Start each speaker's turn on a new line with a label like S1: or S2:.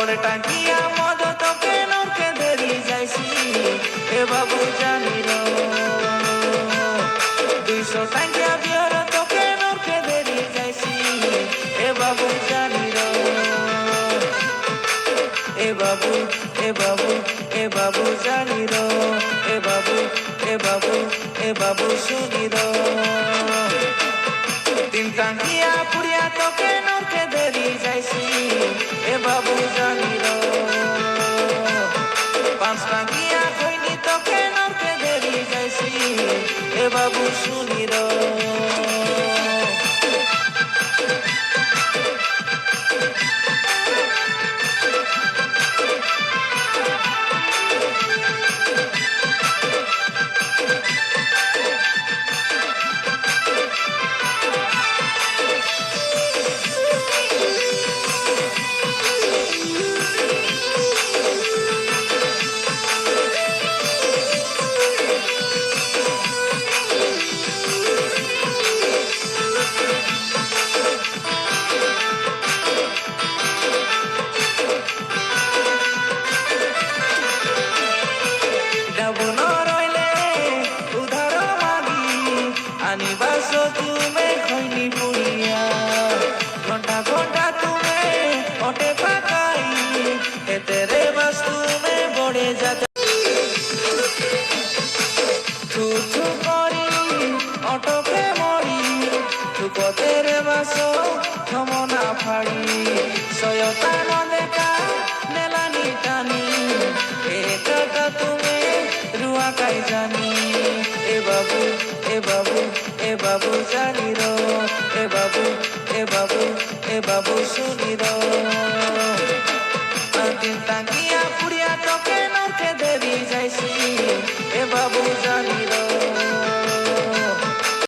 S1: বড় টাকিয়া মদ তোকে নরকে দেরি যাইছি এ বাবু জানির 200 টাকিয়া বিয়র তোকে নরকে দেরি যাইছি এ বাবু জানির এ বাবু এ বাবু এ বাবু জানির এ বাবু এ বাবু এ বাবু শুনির 3 টাকিয়া পুড়িয়া তোকে নরকে দেরি যাইছি এ বাবু জানির 5 টাকিয়া কইনি তোকে নরকে দেরি যাইছি এ বাবু শুনির আনিবাস তুমি খৈনি পুড়িয়া ঘন্টা ঘন্টা তুমি অটে পাকাই এতেরে বাস তুমি বড়ে যাতে থু থু করি অটকে মরি থুকতের বাস ক্ষমনা ফাড়ি সয়তা নদেকা নেলানি টানি এটা তুমি রুয়াকাই জানি এ বাবু এ বাবু এ বাবু জানির এ বাবু এ বাবু এ বাবু শুনির 3 টাকিয়া পুড়িয়া তোকে নরকে দেরি যাইছি এ বাবু